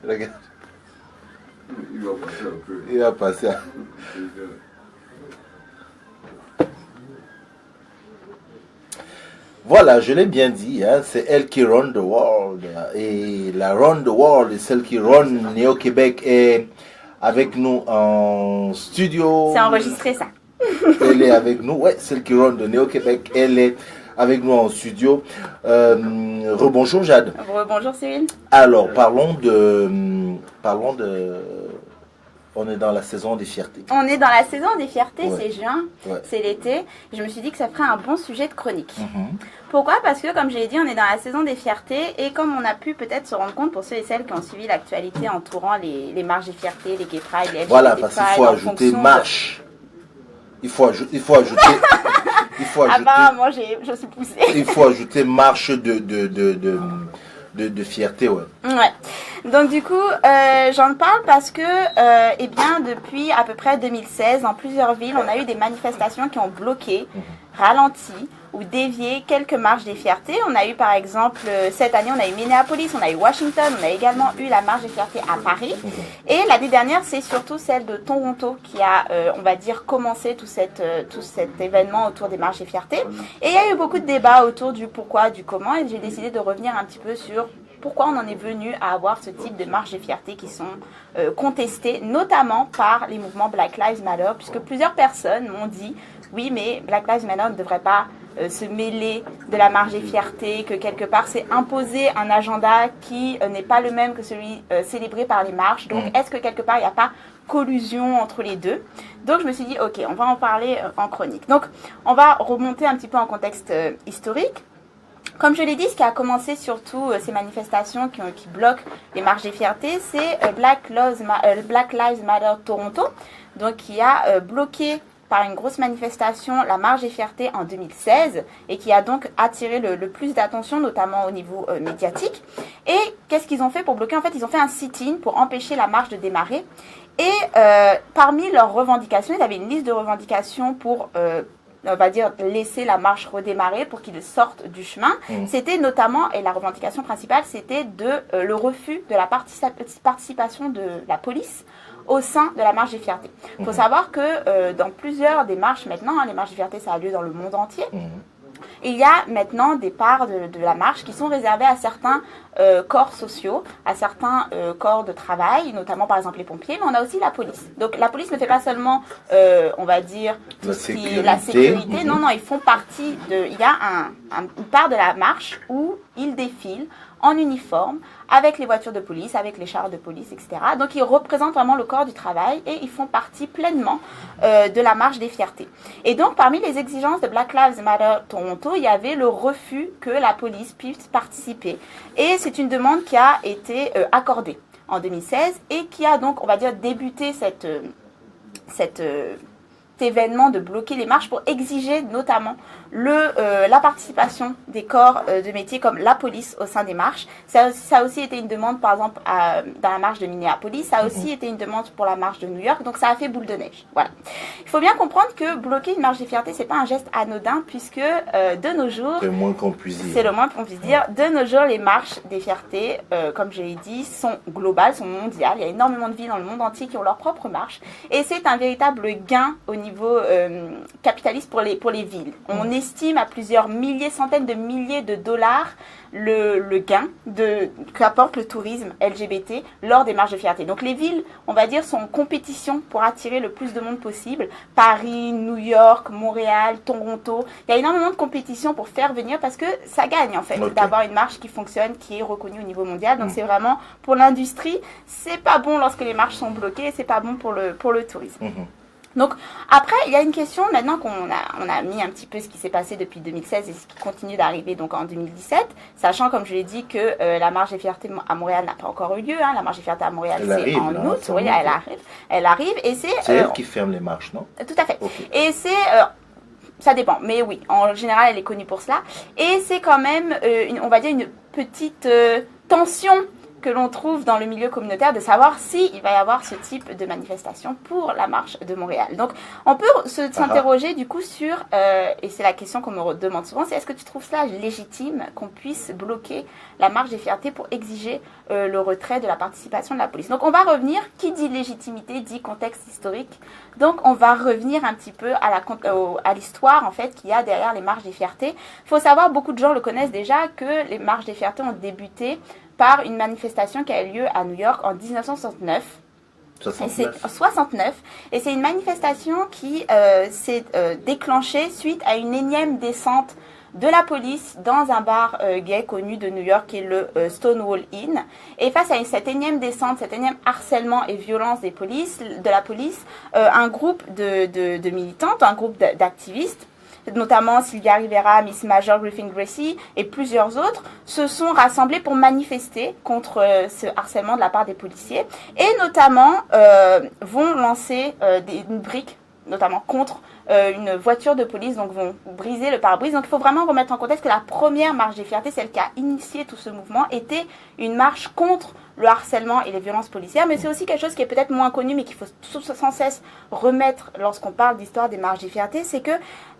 Regarde. Il va passer un peu. Il va passer. Voilà, je l'ai bien dit, hein, c'est elle qui run the world. Et la run the world est celle qui run Néo-Québec est avec nous en studio. C'est enregistré ça. Elle est avec nous, ouais, celle qui run de Néo-Québec, elle est avec nous en studio. Rebonjour Jade. Bonjour Cyril. Alors, parlons de... On est dans la saison des fiertés. On est dans la saison des fiertés, Ouais. c'est juin, Ouais. c'est l'été. Je me suis dit que ça ferait un bon sujet de chronique. Pourquoi? Parce que, comme je l'ai dit, on est dans la saison des fiertés et comme on a pu peut-être se rendre compte pour ceux et celles qui ont suivi l'actualité entourant les marches des fiertés, les gay pride, les LGBT Voilà, parce qu'il pride, faut en ajouter fonction de- marche. Il faut ajouter... Il faut ajouter... Apparemment, je suis poussée. Il faut ajouter marche de fierté, ouais. Ouais. Donc du coup, j'en parle parce que, eh bien, depuis à peu près 2016, dans plusieurs villes, on a eu des manifestations qui ont bloqué, ralenti ou dévié quelques marches des fiertés. On a eu par exemple, cette année, on a eu Minneapolis, on a eu Washington, on a également eu la marche des fiertés à Paris. Et l'année dernière, c'est surtout celle de Toronto qui a, on va dire, commencé tout cet événement autour des marches des fiertés. Et il y a eu beaucoup de débats autour du pourquoi, du comment, et j'ai décidé de revenir un petit peu sur pourquoi on en est venu à avoir ce type de marches de fierté qui sont contestées, notamment par les mouvements Black Lives Matter, puisque plusieurs personnes m'ont dit oui, mais Black Lives Matter ne devrait pas se mêler de la marche des fiertés, que quelque part c'est imposer un agenda qui n'est pas le même que celui célébré par les marches. Donc est-ce que quelque part il n'y a pas collusion entre les deux? Donc je me suis dit ok, on va en parler en chronique. Donc on va remonter un petit peu en contexte historique. Comme je l'ai dit, ce qui a commencé surtout ces manifestations qui bloquent les marches des fiertés, c'est Black Lives Matter Toronto, donc qui a bloqué par une grosse manifestation la marche des fiertés en 2016 et qui a donc attiré le plus d'attention, notamment au niveau médiatique. Et qu'est-ce qu'ils ont fait pour bloquer? En fait, ils ont fait un sit-in pour empêcher la marche de démarrer. Et parmi leurs revendications, ils avaient une liste de revendications pour on va dire laisser la marche redémarrer pour qu'ils sortent du chemin. C'était notamment, et la revendication principale, c'était le refus de la participation de la police au sein de la marche des fiertés. Il faut savoir que dans plusieurs des marches maintenant, les marches des fiertés, ça a lieu dans le monde entier. Il y a maintenant des parts de la marche qui sont réservées à certains corps sociaux, à certains corps de travail, notamment par exemple les pompiers, mais on a aussi la police. Donc la police ne fait pas seulement, on va dire, la sécurité. Non, ils font partie de... Il y a une part de la marche où ils défilent en uniforme, avec les voitures de police, avec les chars de police, etc. Donc ils représentent vraiment le corps du travail et ils font partie pleinement de la marche des fiertés. Et donc parmi les exigences de Black Lives Matter Toronto, il y avait le refus que la police puisse participer. Et c'est une demande qui a été accordée en 2016 et qui a donc, on va dire, débuté cet événement de bloquer les marches pour exiger notamment la participation des corps de métier comme la police au sein des marches. Ça a aussi été une demande, par exemple, dans la marche de Minneapolis. Ça a aussi été une demande pour la marche de New York. Donc, ça a fait boule de neige. Voilà. Il faut bien comprendre que bloquer une marche des fiertés, c'est pas un geste anodin puisque de nos jours... C'est le moins qu'on puisse dire. C'est le moins qu'on puisse dire. De nos jours, les marches des fiertés, comme je l'ai dit, sont globales, sont mondiales. Il y a énormément de villes dans le monde entier qui ont leur propre marche. Et c'est un véritable gain au niveau capitaliste pour les villes. On estime à plusieurs milliers, centaines de milliers de dollars le gain qu'apporte le tourisme LGBT lors des marches de fierté. Donc les villes, on va dire, sont en compétition pour attirer le plus de monde possible. Paris, New York, Montréal, Toronto. Il y a énormément de compétition pour faire venir parce que ça gagne en fait d'avoir une marche qui fonctionne, qui est reconnue au niveau mondial. Donc c'est vraiment pour l'industrie, c'est pas bon lorsque les marches sont bloquées, c'est pas bon pour le tourisme. Donc après, il y a une question maintenant qu'on a mis un petit peu ce qui s'est passé depuis 2016 et ce qui continue d'arriver donc en 2017, sachant comme je l'ai dit que la marche des fiertés à Montréal n'a pas encore eu lieu. La marche des fiertés à Montréal c'est en août, oui, elle arrive et c'est elle qui ferme les marches, non? Tout à fait. Okay. Et c'est ça dépend, mais oui, en général elle est connue pour cela et c'est quand même on va dire une petite tension que l'on trouve dans le milieu communautaire de savoir s'il va y avoir ce type de manifestation pour la marche de Montréal. Donc, on peut s'interroger du coup sur, et c'est la question qu'on me demande souvent, c'est est-ce que tu trouves cela légitime qu'on puisse bloquer la marche des fiertés pour exiger le retrait de la participation de la police. Donc, on va revenir, qui dit légitimité dit contexte historique. Donc, on va revenir un petit peu à l'histoire en fait qu'il y a derrière les marches des fiertés. Il faut savoir, beaucoup de gens le connaissent déjà, que les marches des fiertés ont débuté par une manifestation qui a eu lieu à New York en 1969. 69. Et c'est une manifestation qui s'est déclenchée suite à une énième descente de la police dans un bar gay connu de New York qui est le Stonewall Inn. Et face à cette énième descente, cet énième harcèlement et violence de la police, un groupe de militantes, un groupe d'activistes, notamment Sylvia Rivera, Miss Major Griffin-Gracie et plusieurs autres, se sont rassemblés pour manifester contre ce harcèlement de la part des policiers et notamment vont lancer une brique, notamment contre une voiture de police, donc vont briser le pare-brise. Donc il faut vraiment remettre en contexte que la première marche des fiertés, celle qui a initié tout ce mouvement, était une marche contre le harcèlement et les violences policières, mais c'est aussi quelque chose qui est peut-être moins connu, mais qu'il faut sans cesse remettre lorsqu'on parle d'histoire des marches des fiertés, c'est que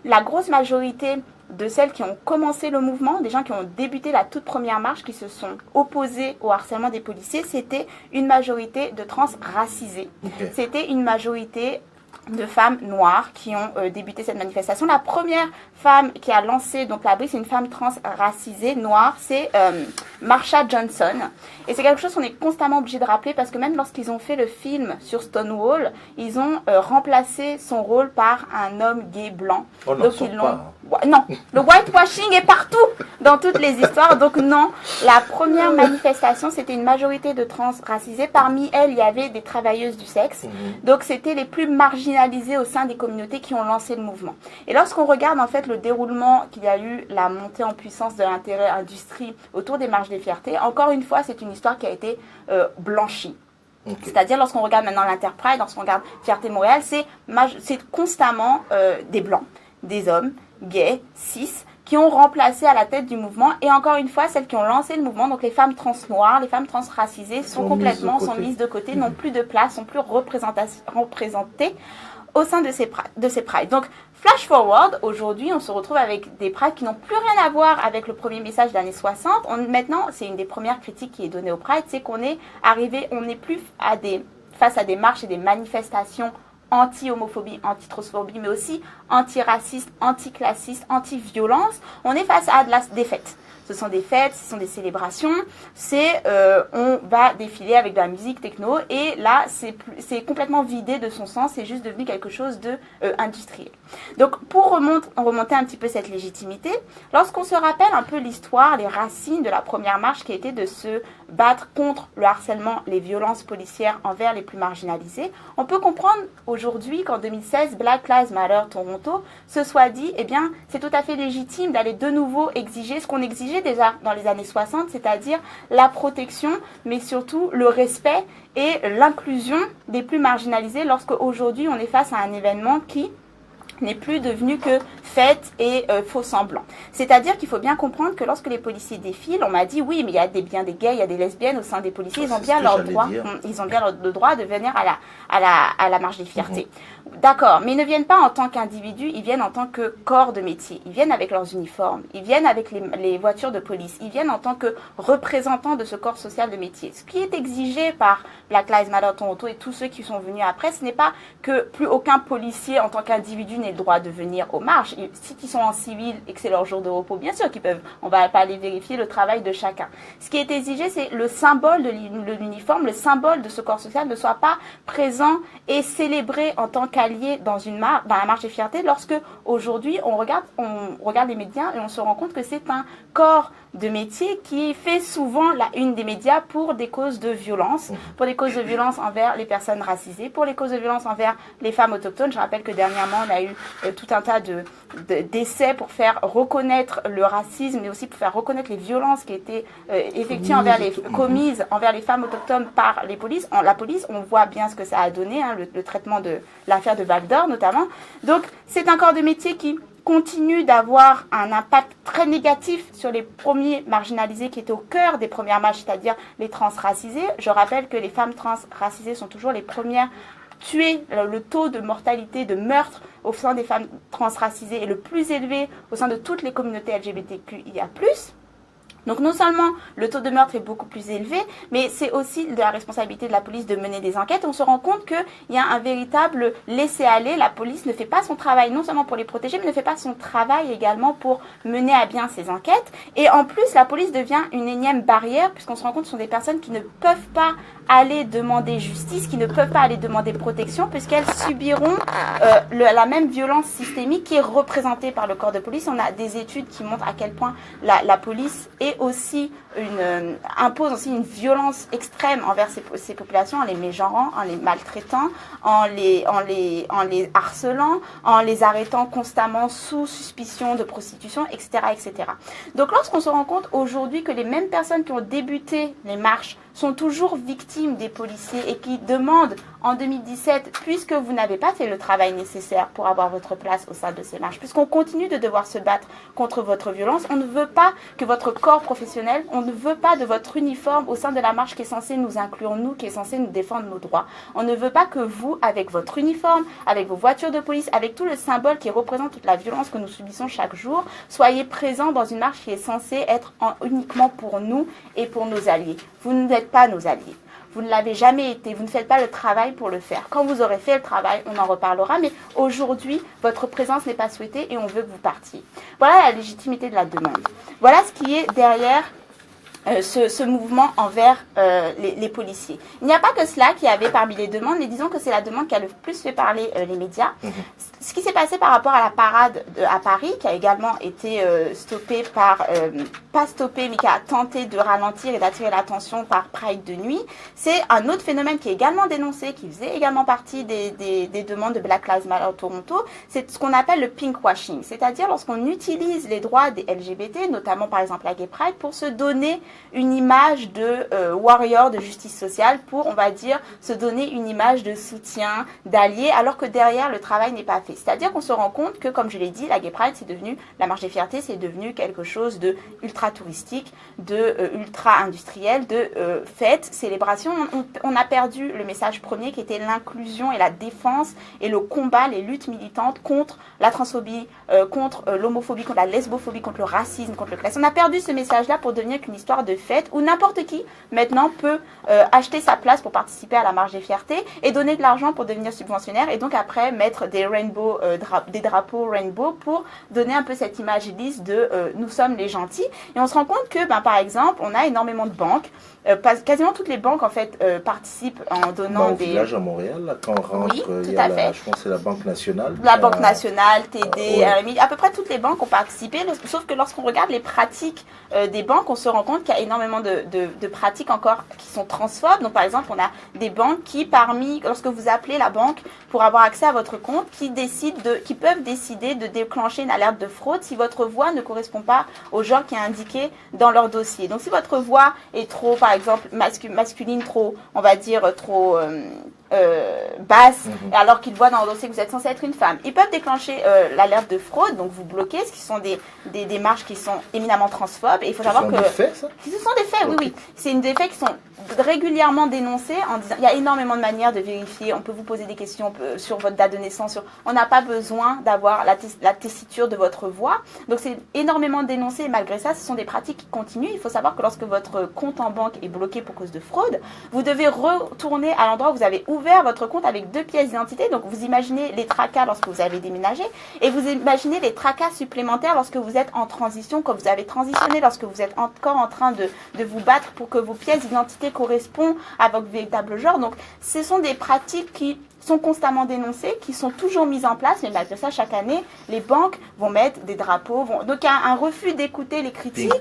la grosse majorité de celles qui ont commencé le mouvement, des gens qui ont débuté la toute première marche, qui se sont opposés au harcèlement des policiers, c'était une majorité de trans racisés. Okay. C'était une majorité de femmes noires qui ont débuté cette manifestation. La première femme qui a lancé donc la brique, c'est une femme trans racisée noire, c'est Marsha Johnson. Et c'est quelque chose qu'on est constamment obligé de rappeler parce que même lorsqu'ils ont fait le film sur Stonewall, ils ont remplacé son rôle par un homme gay blanc. Oh non, donc ils l'ont. Non, le whitewashing est partout dans toutes les histoires. Donc non, la première manifestation, c'était une majorité de trans racisés. Parmi elles, il y avait des travailleuses du sexe. Donc c'était les plus marginalisées au sein des communautés qui ont lancé le mouvement. Et lorsqu'on regarde en fait le déroulement qu'il y a eu, la montée en puissance de l'intérêt industrie autour des marches des fiertés, encore une fois, c'est une histoire qui a été blanchie. Okay. C'est-à-dire lorsqu'on regarde maintenant l'Interpride, lorsqu'on regarde Fierté Montréal, c'est constamment des blancs, des hommes gays, cis, qui ont remplacé à la tête du mouvement. Et encore une fois, celles qui ont lancé le mouvement, donc les femmes trans noires, les femmes trans racisées, sont mises de côté, n'ont plus de place, sont plus représentées au sein de ces prides. Donc, flash forward, aujourd'hui, on se retrouve avec des prides qui n'ont plus rien à voir avec le premier message des années 60. Maintenant, c'est une des premières critiques qui est donnée aux prides, c'est qu'on est arrivé, on n'est plus face à des marches et des manifestations anti-homophobie, anti-transphobie, mais aussi anti-raciste, anti-classiste, anti-violence. On est face à des fêtes. Ce sont des fêtes, ce sont des célébrations. On va défiler avec de la musique techno et là, c'est complètement vidé de son sens. C'est juste devenu quelque chose de industriel. Donc, pour remonter un petit peu cette légitimité, lorsqu'on se rappelle un peu l'histoire, les racines de la première marche qui était de se battre contre le harcèlement, les violences policières envers les plus marginalisés, on peut comprendre aujourd'hui qu'en 2016, Black Lives Matter Toronto se soit dit, eh bien, c'est tout à fait légitime d'aller de nouveau exiger ce qu'on exigeait déjà dans les années 60, c'est-à-dire la protection, mais surtout le respect et l'inclusion des plus marginalisés lorsque aujourd'hui on est face à un événement qui n'est plus devenu que fête et faux semblant. C'est-à-dire qu'il faut bien comprendre que lorsque les policiers défilent, on m'a dit oui, mais il y a bien des gays, il y a des lesbiennes au sein des policiers, ils ont bien leur droit, le droit de venir à la marche des fiertés. D'accord, mais ils ne viennent pas en tant qu'individus, ils viennent en tant que corps de métier. Ils viennent avec leurs uniformes, ils viennent avec les voitures de police, ils viennent en tant que représentants de ce corps social de métier. Ce qui est exigé par Black Lives Matter Toronto et tous ceux qui sont venus après, ce n'est pas que plus aucun policier en tant qu'individu n'ait le droit de venir aux marches. Si ils sont en civil et que c'est leur jour de repos, bien sûr qu'ils peuvent, on va pas aller vérifier le travail de chacun. Ce qui est exigé, c'est le symbole de l'uniforme, le symbole de ce corps social ne soit pas présent et célébré en tant qu'allié dans la marche des fiertés lorsque aujourd'hui on regarde les médias et on se rend compte que c'est un corps de métier qui fait souvent la une des médias pour des causes de violence, envers les personnes racisées, pour les causes de violence envers les femmes autochtones. Je rappelle que dernièrement, on a eu tout un tas d'essais pour faire reconnaître le racisme, mais aussi pour faire reconnaître les violences qui étaient effectuées commises envers les femmes autochtones par la police. On voit bien ce que ça a donné, le traitement de l'affaire de Val d'Or notamment. Donc, c'est un corps de métier qui continue d'avoir un impact très négatif sur les premiers marginalisés qui étaient au cœur des premières marches, c'est-à-dire les transracisés. Je rappelle que les femmes transracisées sont toujours les premières tuées. Le taux de mortalité, de meurtre au sein des femmes transracisées est le plus élevé au sein de toutes les communautés LGBTQIA+. Donc non seulement le taux de meurtre est beaucoup plus élevé, mais c'est aussi de la responsabilité de la police de mener des enquêtes. On se rend compte qu'il y a un véritable laisser-aller. La police ne fait pas son travail non seulement pour les protéger, mais ne fait pas son travail également pour mener à bien ces enquêtes. Et en plus, la police devient une énième barrière, puisqu'on se rend compte que ce sont des personnes qui ne peuvent pas aller demander justice, qui ne peuvent pas aller demander protection, puisqu'elles subiront la même violence systémique qui est représentée par le corps de police. On a des études qui montrent à quel point la police est aussi impose aussi une violence extrême envers ces populations, en les mégenrant, en les maltraitant, en les harcelant, en les arrêtant constamment sous suspicion de prostitution, etc., etc. Donc lorsqu'on se rend compte aujourd'hui que les mêmes personnes qui ont débuté les marches sont toujours victimes des policiers et qui demandent en 2017, puisque vous n'avez pas fait le travail nécessaire pour avoir votre place au sein de ces marches, puisqu'on continue de devoir se battre contre votre violence, on ne veut pas que votre corps professionnel, on ne veut pas de votre uniforme au sein de la marche qui est censée nous inclure, nous, qui est censée nous défendre nos droits. On ne veut pas que vous, avec votre uniforme, avec vos voitures de police, avec tout le symbole qui représente toute la violence que nous subissons chaque jour, soyez présents dans une marche qui est censée être uniquement pour nous et pour nos alliés. Vous n'êtes pas nos alliés. Vous ne l'avez jamais été, vous ne faites pas le travail pour le faire. Quand vous aurez fait le travail, on en reparlera, mais aujourd'hui, votre présence n'est pas souhaitée et on veut que vous partiez. Voilà la légitimité de la demande. Voilà ce qui est derrière ce mouvement envers les policiers. Il n'y a pas que cela qui avait parmi les demandes, mais disons que c'est la demande qui a le plus fait parler les médias. Ce qui s'est passé par rapport à la parade à Paris, qui a également été stoppée par, pas stoppée, mais qui a tenté de ralentir et d'attirer l'attention par Pride de nuit, c'est un autre phénomène qui est également dénoncé, qui faisait également partie des demandes de Black Lives Matter Toronto, c'est ce qu'on appelle le pinkwashing, c'est-à-dire lorsqu'on utilise les droits des LGBT, notamment par exemple la Gay Pride, pour se donner une image de warrior de justice sociale, pour, on va dire, se donner une image de soutien, d'allié, alors que derrière, le travail n'est pas fait. C'est-à-dire qu'on se rend compte que, comme je l'ai dit, la Gay Pride, c'est devenu, la marche des fiertés, c'est devenu quelque chose de ultra touristique, de ultra industriel, de fête, célébration. On a perdu le message premier qui était l'inclusion et la défense et le combat, les luttes militantes contre la transphobie, contre l'homophobie, contre la lesbophobie, contre le racisme, contre le classisme. On a perdu ce message-là pour devenir qu'une histoire de fête où n'importe qui, maintenant, peut acheter sa place pour participer à la marche des fiertés et donner de l'argent pour devenir subventionnaire et donc après mettre des rainbow, des drapeaux rainbow pour donner un peu cette image lisse de nous sommes les gentils. Et on se rend compte que, par exemple, on a énormément de banques. Quasiment toutes les banques en fait participent en donnant des... Au village à Montréal, là, quand on rentre, oui, il y a je pense que c'est la Banque Nationale. La Banque Nationale, TD, RMI, à peu près toutes les banques ont participé, sauf que lorsqu'on regarde les pratiques des banques, on se rend compte qu'il y a énormément de pratiques encore qui sont transphobes. Donc par exemple, on a des banques qui, lorsque vous appelez la banque pour avoir accès à votre compte, qui peuvent décider de déclencher une alerte de fraude si votre voix ne correspond pas au genre qui est indiqué dans leur dossier. Donc si votre voix est trop, par exemple, masculine, trop, on va dire, trop basse, alors qu'ils voient dans le dossier que vous êtes censé être une femme, ils peuvent déclencher l'alerte de fraude, donc vous bloquez, ce qui sont des démarches qui sont éminemment transphobes. Et il faut savoir que des faits, ça ce sont des faits, oui. C'est des faits qui sont régulièrement dénoncés en disant il y a énormément de manières de vérifier. On peut vous poser des questions sur votre date de naissance. On n'a pas besoin d'avoir la tessiture de votre voix. Donc c'est énormément dénoncé et malgré ça, ce sont des pratiques qui continuent. Il faut savoir que lorsque votre compte en banque est bloqué pour cause de fraude, vous devez retourner à l'endroit où vous avez ouvert votre compte avec 2 pièces d'identité. Donc vous imaginez les tracas lorsque vous avez déménagé et vous imaginez les tracas supplémentaires lorsque vous êtes en transition, quand vous avez transitionné, lorsque vous êtes encore en train de vous battre pour que vos pièces d'identité correspondent à votre véritable genre. Donc ce sont des pratiques qui sont constamment dénoncées, qui sont toujours mises en place, mais malgré ça, chaque année, les banques vont mettre des drapeaux. Donc il y a un refus d'écouter les critiques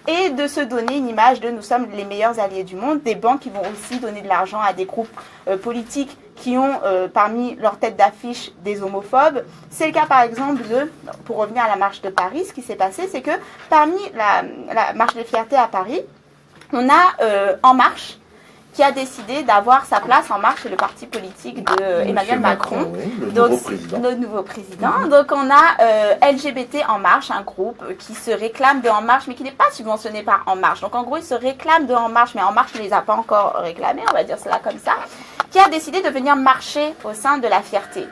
et de se donner une image de nous sommes les meilleurs alliés du monde. Des banques qui vont aussi donner de l'argent à des groupes politiques qui ont parmi leurs têtes d'affiche des homophobes. C'est le cas par exemple pour revenir à la marche de Paris, ce qui s'est passé, c'est que parmi la marche des fiertés à Paris, on a En Marche, qui a décidé d'avoir sa place en marche chez le parti politique de Emmanuel Macron. Oui, le nouveau président. Donc on a LGBT En Marche, un groupe qui se réclame de En Marche, mais qui n'est pas subventionné par En Marche. Donc en gros, ils se réclament de En Marche, mais En Marche ne les a pas encore réclamés, on va dire cela comme ça, qui a décidé de venir marcher au sein de la Fierté.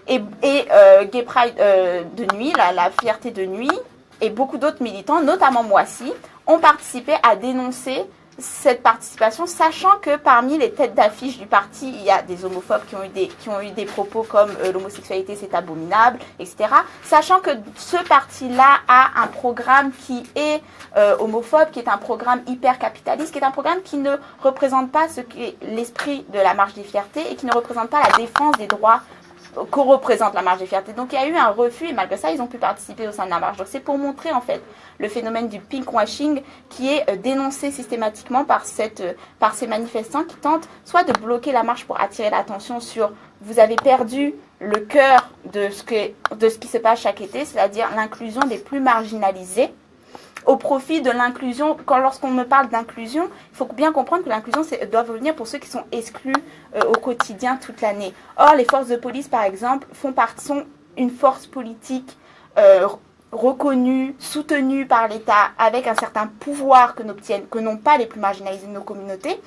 Et Gay Pride de nuit, la Fierté de nuit, et beaucoup d'autres militants, notamment Moissy, ont participé à dénoncer cette participation, sachant que parmi les têtes d'affiche du parti, il y a des homophobes qui ont eu des propos comme l'homosexualité c'est abominable, etc. Sachant que ce parti-là a un programme qui est homophobe, qui est un programme hyper capitaliste, qui est un programme qui ne représente pas ce qu'est l'esprit de la Marche des Fiertés et qui ne représente pas la défense des droits qu'on représente la Marche des Fiertés. Donc il y a eu un refus et malgré ça, ils ont pu participer au sein de la marche. Donc c'est pour montrer en fait le phénomène du pinkwashing qui est dénoncé systématiquement par ces manifestants qui tentent soit de bloquer la marche pour attirer l'attention sur vous avez perdu le cœur de ce qui se passe chaque été, c'est-à-dire l'inclusion des plus marginalisés, au profit de l'inclusion. Lorsqu'on me parle d'inclusion, il faut bien comprendre que l'inclusion doit venir pour ceux qui sont exclus au quotidien toute l'année. Or, les forces de police, par exemple, sont une force politique reconnue, soutenue par l'État, avec un certain pouvoir que n'ont pas les plus marginalisés de nos communautés.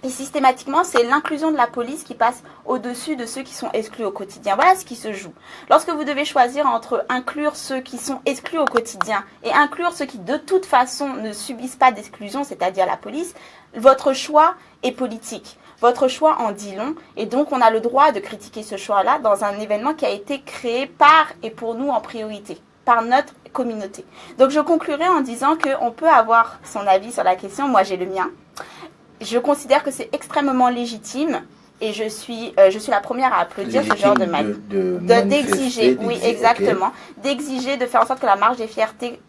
Et systématiquement, c'est l'inclusion de la police qui passe au-dessus de ceux qui sont exclus au quotidien. Voilà ce qui se joue. Lorsque vous devez choisir entre inclure ceux qui sont exclus au quotidien et inclure ceux qui de toute façon ne subissent pas d'exclusion, c'est-à-dire la police, votre choix est politique. Votre choix en dit long et donc on a le droit de critiquer ce choix-là dans un événement qui a été créé par et pour nous en priorité, par notre communauté. Donc je conclurai en disant qu'on peut avoir son avis sur la question, moi j'ai le mien. Je considère que c'est extrêmement légitime et je suis la première à applaudir ce genre de d'exiger, oui exactement, okay. D'exiger, de faire en sorte que la marche des fiertés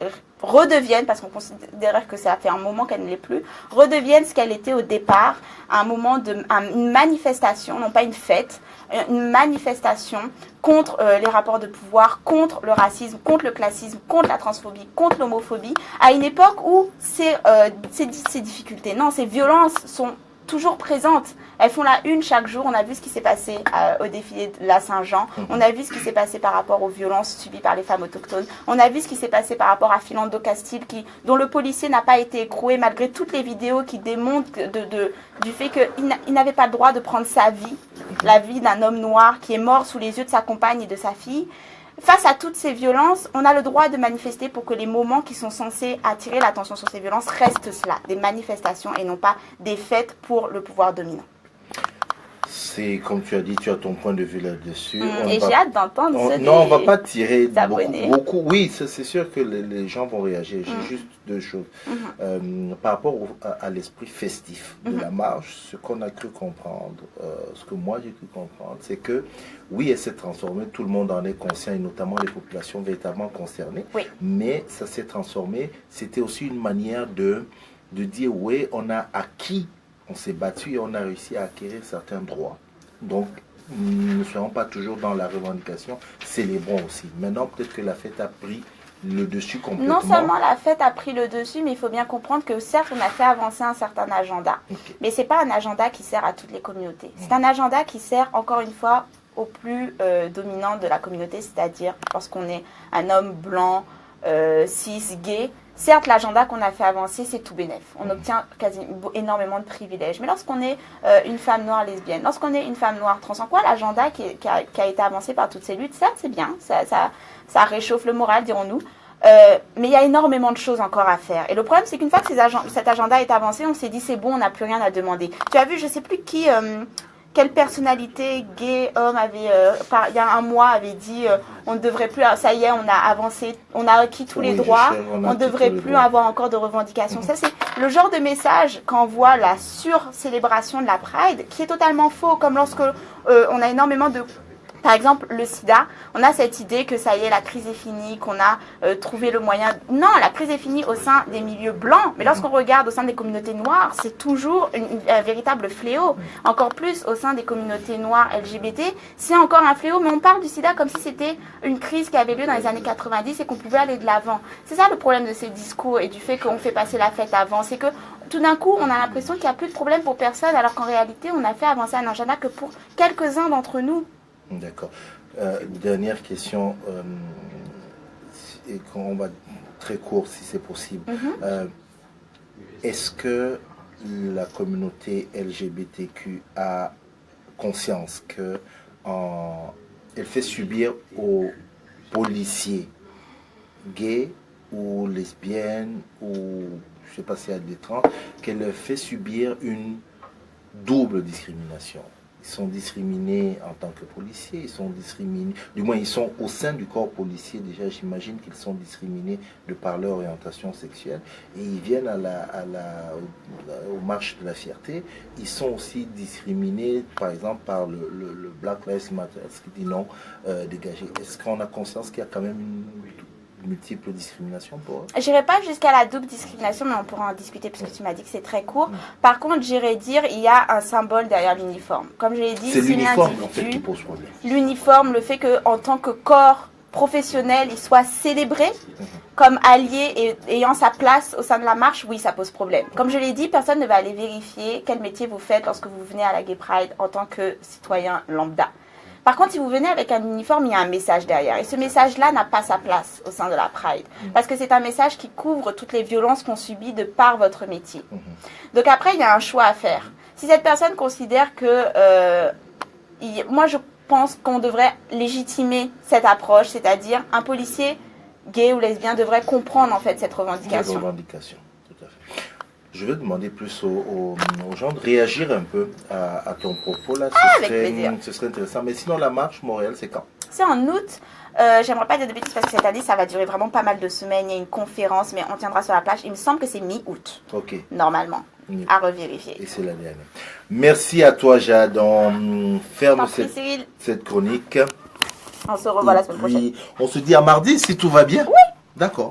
redevienne, parce qu'on considère que ça fait un moment qu'elle ne l'est plus, redevienne ce qu'elle était au départ, un moment une manifestation, non pas une fête, une manifestation contre les rapports de pouvoir, contre le racisme, contre le classisme, contre la transphobie, contre l'homophobie, à une époque où ces difficultés, non, ces violences sont toujours présentes. Elles font la une chaque jour. On a vu ce qui s'est passé au défilé de la Saint-Jean. On a vu ce qui s'est passé par rapport aux violences subies par les femmes autochtones. On a vu ce qui s'est passé par rapport à Philando Castile, dont le policier n'a pas été écroué malgré toutes les vidéos qui démontrent du fait qu'il n'avait pas le droit de prendre sa vie, la vie d'un homme noir qui est mort sous les yeux de sa compagne et de sa fille. Face à toutes ces violences, on a le droit de manifester pour que les moments qui sont censés attirer l'attention sur ces violences restent cela, des manifestations et non pas des fêtes pour le pouvoir dominant. C'est comme tu as dit, tu as ton point de vue là-dessus. Et j'ai hâte d'entendre on ne va pas tirer beaucoup. Oui, c'est sûr que les gens vont réagir. J'ai juste deux choses. Par rapport à l'esprit festif de la marche, ce qu'on a cru comprendre, ce que moi j'ai cru comprendre, c'est que oui, elle s'est transformée, tout le monde en est conscient, et notamment les populations véritablement concernées. Oui. Mais ça s'est transformé, c'était aussi une manière de dire, oui, on a acquis, on s'est battu et on a réussi à acquérir certains droits. Donc, nous ne serons pas toujours dans la revendication, célébrons aussi. Maintenant, peut-être que la fête a pris le dessus complètement. Non seulement la fête a pris le dessus, mais il faut bien comprendre que certes, on a fait avancer un certain agenda. Okay. Mais ce n'est pas un agenda qui sert à toutes les communautés. C'est un agenda qui sert, encore une fois, au plus dominant de la communauté, c'est-à-dire lorsqu'on est un homme blanc, cis, gay. Certes, l'agenda qu'on a fait avancer, c'est tout bénef. On obtient énormément de privilèges. Mais lorsqu'on est une femme noire lesbienne, lorsqu'on est une femme noire trans, en quoi l'agenda qui a été avancé par toutes ces luttes, certes, c'est bien, ça réchauffe le moral, dirons-nous. Mais il y a énormément de choses encore à faire. Et le problème, c'est qu'une fois que cet agenda est avancé, on s'est dit, c'est bon, on n'a plus rien à demander. Tu as vu, je ne sais plus qui... quelle personnalité gay homme avait, il y a un mois, avait dit on ne devrait plus, ça y est, on a avancé, on a acquis tous les droits, on ne devrait plus avoir encore de revendications. Ça, c'est le genre de message qu'envoie la sur-célébration de la Pride, qui est totalement faux, comme lorsque on a énormément de... Par exemple, le sida, on a cette idée que ça y est, la crise est finie, qu'on a trouvé le moyen... Non, la crise est finie au sein des milieux blancs, mais lorsqu'on regarde au sein des communautés noires, c'est toujours un véritable fléau. Encore plus au sein des communautés noires LGBT, c'est encore un fléau, mais on parle du sida comme si c'était une crise qui avait lieu dans les années 90 et qu'on pouvait aller de l'avant. C'est ça le problème de ces discours et du fait qu'on fait passer la fête avant, c'est que tout d'un coup, on a l'impression qu'il n'y a plus de problème pour personne, alors qu'en réalité, on a fait avancer un agenda que pour quelques-uns d'entre nous. D'accord. Dernière question, et on va très court si c'est possible. Est-ce que la communauté LGBTQ a conscience que elle fait subir aux policiers gays ou lesbiennes ou je ne sais pas s'il y a des trans, qu'elle leur fait subir une double discrimination? Ils sont discriminés en tant que policiers, ils sont discriminés, du moins ils sont au sein du corps policier déjà, j'imagine qu'ils sont discriminés de par leur orientation sexuelle, et ils viennent aux marches de la fierté, ils sont aussi discriminés par exemple par le Black Lives Matter, ce qui dit non, dégagé. Est-ce qu'on a conscience qu'il y a quand même une multiples discriminations pour eux? J'irai pas jusqu'à la double discrimination, mais on pourra en discuter puisque tu m'as dit que c'est très court. Par contre, j'irai dire il y a un symbole derrière l'uniforme. Comme je l'ai dit, c'est l'uniforme en fait qui pose problème. L'uniforme, le fait qu'en tant que corps professionnel, il soit célébré comme allié et ayant sa place au sein de la marche, oui, ça pose problème. Comme je l'ai dit, personne ne va aller vérifier quel métier vous faites lorsque vous venez à la Gay Pride en tant que citoyen lambda. Par contre, si vous venez avec un uniforme, il y a un message derrière. Et ce message-là n'a pas sa place au sein de la Pride. Parce que c'est un message qui couvre toutes les violences qu'on subit de par votre métier. Donc après, il y a un choix à faire. Si cette personne considère que... moi, je pense qu'on devrait légitimer cette approche, c'est-à-dire un policier gay ou lesbien devrait comprendre en fait cette revendication. Cette revendication, tout à fait. Je vais demander plus aux gens de réagir un peu à ton propos là. Ce serait intéressant. Mais sinon, la marche Montréal, c'est quand? C'est en août. J'aimerais pas dire de bêtises parce que cette année, ça va durer vraiment pas mal de semaines. Il y a une conférence, mais on tiendra sur la plage. Il me semble que c'est mi-août. Ok. Normalement. À revérifier. Et c'est la dernière. Merci à toi, Jade. On ferme cette chronique. On se revoit la semaine prochaine. On se dit à mardi si tout va bien. Oui. D'accord.